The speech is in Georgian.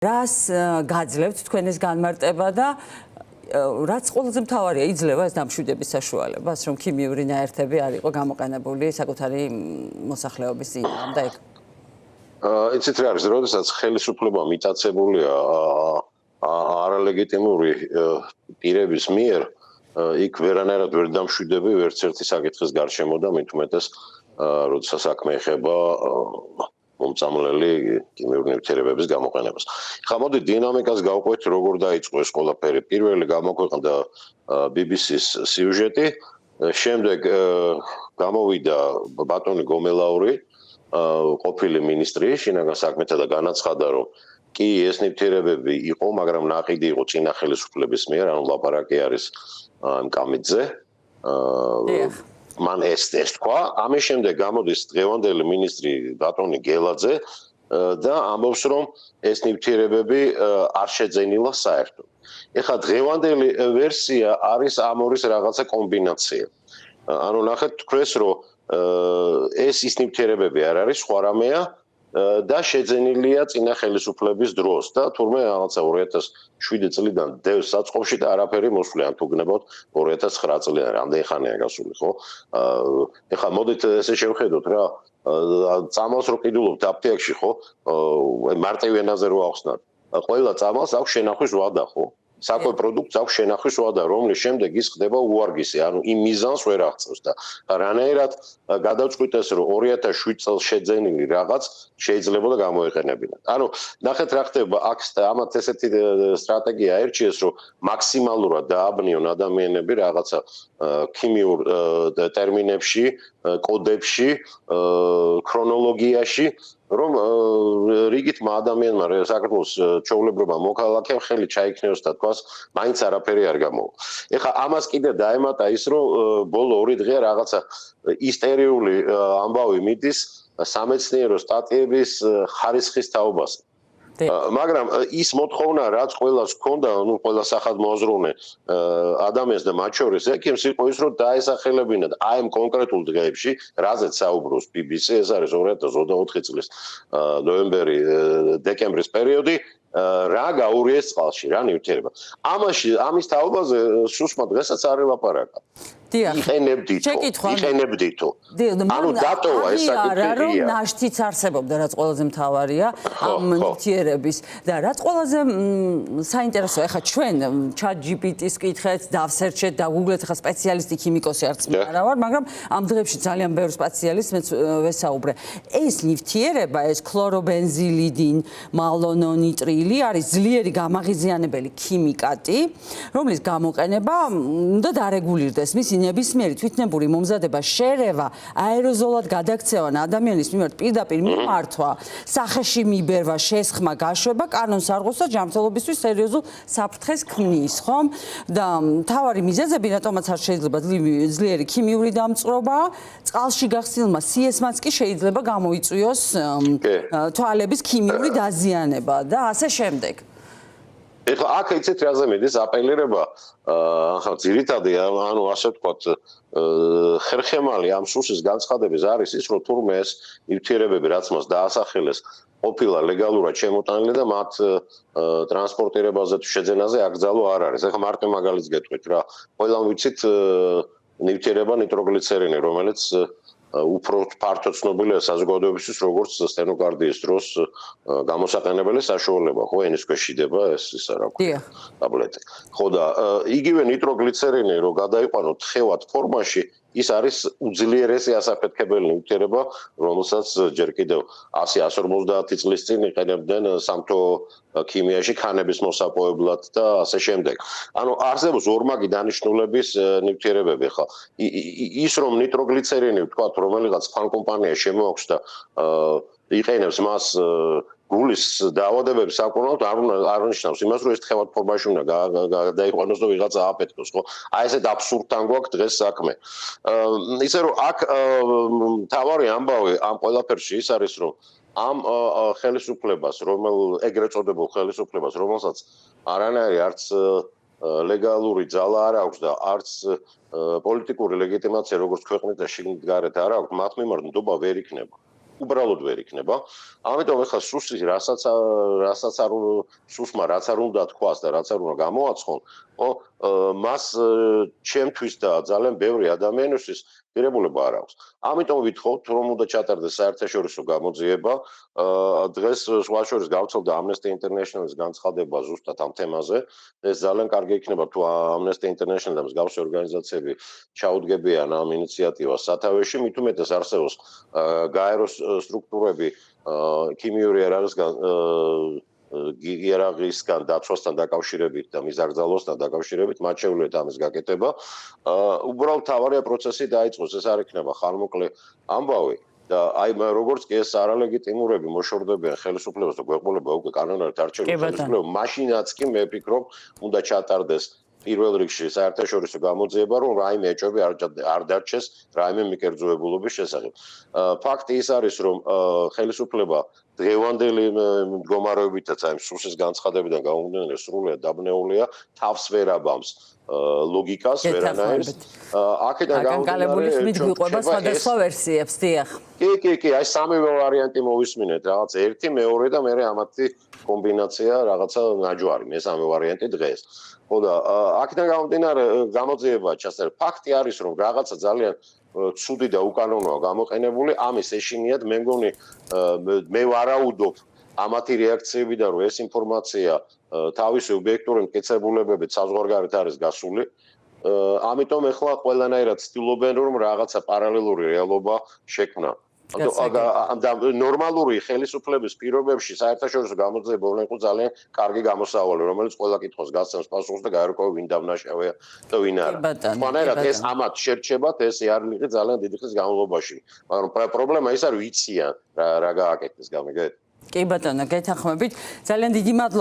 რას გაძლევთ თქვენ ეს განმარტება და რაც ყველაზე მთავარია იძლევა ეს დამშვიდების საშუალებას, რომ ქიმიური ნაერთები არ იყო გამოყენებული საკუთარი მოსახლეობის წინააღმდეგ? იცით რა არის, როდესაც ხელისუფლება მიტაცებულია არალეგიტიმური პირების მიერ, იქ ვერანაირად ვერ დამშვიდები ვერც ერთი საკითხის გარშემო და მით უმეტეს, როდესაც საქმე ეხება მომწამლელი ქიმიური ნივთიერებების გამოყენებას. ხა მოდი დინამიკას გავყვეთ, როგორ დაიწყო ეს ყველაფერი. პირველი გამოქვეყნდა BBC-ს სიუჟეტი, შემდეგ გამოვიდა ბატონი გომელაური, ყოფილი მინისტრი შინაგან საქმეთა და განაცხადა, რომ კი ეს ნივთიერებები იყო, მაგრამ ნაყიდი იყო წინა ხელისუფლების მიერ, ანუ ლაპარაკი არის კამიძე. მან ეს თქვა, ამის შემდეგ გამოდის დღევანდელი მინისტრი ბატონი გელაძე და ამბობს, რომ ეს ნივთიერებები არ შეძენილა საერთოდ. ეხლა დღევანდელი ვერსია არის ამ ორის რაღაცა კომბინაცია. ანუ ნახეთ თქვენს, რომ ეს ის ნივთიერებები არ არის, სხვა რამეა და შეძენილია წინა ხელისუფლების დროს და თურმე რაღაცა 2007 წლიდან დევს საწყობში და არაფერი მოსვლი ან თუ გნებავთ 2009 წლიდან რამდენი ხანია გასული, ხო? ეხლა მოდით ესე შევხედოთ რა, წამალს რო ყიდულობთ აფთიაქში, ხო? მარტივ ენაზე რო ახსნათ. ყველა წამალს აქვს შენახვის ვადა, ხო? საკვე პროდუქტს აქვს შენახვის ვადა, რომლის შემდეგ ის ხდება უარგისი, ანუ იმ მიზანს ვერ აღწევს და რანაირად გადავწყვიტეს, რომ 2007 წელს შეძენილი რაღაც შეიძლება და გამოეყენებინათ. ანუ ნახეთ რა ხდება, აქ ამათ ესეთი სტრატეგია აერჩიეს, რომ მაქსიმალურად დააბნიონ ადამიანები რაღაცა ქიმიურ ტერმინებში, კოდებში, ქრონოლოგიაში, რომ რიგითმა ადამიანმა საქართველოს ჩვეულებრივმა მოქალაქემ ხელი ჩაიქნიოს და თქვას, მაინც არაფერი არ გამოვა. ეხლა ამას კიდე დაემატა ის, რომ ბოლო 2 დღეა რაღაცა ისტერიული ამბავი მიდის სამეცნიერო სტატიების ხარისხის თაობაზე. მაგრამ ის მოთხოვნა, რაც ყველას ჰქონდა, ну ყველა სახადმოაზროვნე ადამიანს და მათ შორის ექიმს იყო ის, რომ დაესახელებინათ აი ამ კონკრეტულ დღეებში, რაზეც საუბრობს BBC, ეს არის 2024 წლის ნოემბერი-დეკემბრის პერიოდი, რა გაურიეს წყალში, რა ნივთიერება. ამის თაობაზე სუსმა დღესაც არ ელაპარაკა. იყენებდითო. ანუ დატოვა ეს საკითხი. ნაშთიც არსებობდა, რაც ყველაზე მთავარია ამ ნივთიერების და რაც ყველაზე საინტერესოა, ახლა ჩვენ ChatGPT-ს კითხეთ, დავსერჩეთ და გუგლეთ, ახლა სპეციალისტი ქიმიკოსი არც მე არა ვარ, მაგრამ ამ დღეებში ძალიან ბევრი სპეციალისტს მეც ვესაუბრე. ეს ნივთიერება, ეს ქლორობენზილიდი მალონონიტრილი არის ძლიერი გამაღიზიანებელი ქიმიკატი, რომლის გამოყენება უნდა დარეგულირდეს. მისი ნებისმიერი თვითნებური მომზადება, შერევა, აეროზოლად გადაქცევა, ადამიანის მიმართ პირდაპირ მიმართვა, სახეში მიბერვა, შესხმა, გაშვება, კანონს არღოს და ჯანმრთელობისთვის სერიოზულ საფრთხეს ქმნის, ხომ? და მთავარი მიზეზები, რატომაც არ შეიძლება ძლიერი ქიმიური დამწყრობა, წყალში გახსნილმა CS-მაც კი შეიძლება გამოიწვიოს თვალების ქიმიური დაზიანება და ასე შემდეგ. ეხლა აქ იცით რაზე მიდის აპელირება, ახლა ძირითადი, ანუ ასე ვთქვათ, ხერხემალი ამ სუსის განცხადების არის ის, რომ თურმე ეს ნივთიერებები, რაც მას დაასახელეს, ყოფილა ლეგალურად შემოტანილი და მათ ტრანსპორტირებაზე თუ შეძენაზე აკრძალვა არ არის. ეხლა მარტო მაგალითს გეტყვით რა, ყველამ ვიცით ნივთიერება ნიტროგლიცერინი, რომელიც უფრო ფართო ცნობილია საზოგადოებისთვის, როგორც სტენოკარდიის დროს გამოსაყენებელი საშუალება, ხო, ენის ქვეშ იდება ეს რა ქვია, ტაბლეტი. ხო და იგივე ნიტროგლიცერინი რო გადაიყვანოთ თხევად ფორმაში, ის არის უძლიერესი ასაფეთქებელი ნივთიერება, რომელსაც ჯერ კიდევ 100-150 წლის წინ იყენებდნენ სამთო ქიმიაში ქანების მოსაპოვებლად და ასე შემდეგ. ანუ არსებობს ორმაგი დანიშნულების ნივთიერებები, ხა. ის რომ ნიტროგლიცერინი ვთქვათ, რომელიღაც ფან კომპანია შემოაქვს და იყენებს მას გულის დაავადებების საკურნალოდ არ ნიშნავს იმას, რომ ეს თხევად ფორმაში უნდა გადაიყვანოს და ვიღაცა აფეთქოს, ხო? აი ესეთ აბსურდთან გვაქვს დღეს საქმე. ისე რომ აქ თავარი ამბავი ამ ყველაფერში ის არის, რომ ამ ხელისუფლებას, ეგრეთ წოდებულ ხელისუფლებას, რომელსაც არანაირი არც ლეგალური ძალა არ აქვს და არც პოლიტიკური ლეგიტიმაცია, როგორც ქვეყნის და შიგნით გარეთ არ აქვს, მათ მიმართ ნდობა ვერ იქნება. უბრალოდ ვერ იქნება. ამიტომ ეხლა სუსის რასაც სუსმა რაც არ უნდა თქვას და რაც არ უნდა გამოაცხონ, მას ჩემთვის და ძალიან ბევრი ადამიანისთვის ღირებულება არ აქვს. ამიტომ ვითხოვთ, რომ უნდა ჩატარდეს საერთაშორისო გამოძიება. დღეს სხვა შორის გავრცელდა Amnesty International-ის განცხადება ზუსტად ამ თემაზე. ეს ძალიან კარგი იქნება თუ Amnesty International და მსგავსი ორგანიზაციები ჩაუდგებიან ამ ინიციატივას სათავეში, მით უმეტეს არსებობს გაერო სტრუქტურები ქიმიური იერარქიისგან დაცვასთან დაკავშირებით და მიზარგძალოსთან დაკავშირებით მათ შეუძლიათ ამის გაკეთება. უბრალოდ თავარია პროცესი დაიწყოს, ეს არ იქნება ხანმოკლე ამბავი და აი როგორც კი ეს არალეგიტიმურები მოშორდებიან ხელისუფლებას და გვეყოლება უკვე კანონად არჩეული ხელისუფლება, მაშინაც კი მე ვფიქრობ, უნდა ჩატარდეს პირველ რიგში საერთაშორისო გამოძიება, რომ რაიმე ეჭვები არ დარჩეს რაიმე მიკერძოებულობის შესახებ. ფაქტი ის არის, რომ ხელისუფლება დღევანდელი მდგომარეობითაც აი სუსის განცხადებიდან გამომდინარე სრულიად დაბნეულია, თავს ვერ აბამს ლოგიკას ვერანაირს. აქედან გამომდინარე გვიყვება სხვადასხვა ვერსიებს, დიახ. კი, აი სამივე ვარიანტი მოვისმინეთ, რაღაც ერთი, მეორე და მე ამათი კომბინაცია რაღაცა ნაჯვარი, მესამე ვარიანტი დღეს. ხო და აქედან გამომდინარე გამოძიება ჩასწერა. ფაქტი არის, რომ რაღაცა ძალიან ცუდი და უკანონოა გამოყენებული, ამის ეშინიათ მე მგონი მე ვარაუდობ ამათი რეაქციებიდან, რომ ეს ინფორმაცია თავისი ობიექტური მტკიცებულებებით საზღვარგარეთ არის გასული. ამიტომ ეხლა ყველანაირად ცდილობენ, რომ რაღაცა პარალელური რეალობა შექმნა. და ნორმალური ხელისუფლების პირობებში საერთაშორისო გამოძიება უნდა იყოს ძალიან კარგი გამოსავალი, რომელიც ყველა კითხვას გასცემს პასუხს და გაერკვევა ვინ დამნაშავეა და ვინ არა. მანერად ეს ამათ შერჩებათ, ეს იარლიყი ძალიან დიდი ხნის განმავლობაში. მაგრამ პრობლემა ის არის ვიციან რა გააკეთეს გამიგეთ. კი ბატონო, გეთანხმებით. ძალიან დიდი მადლობა.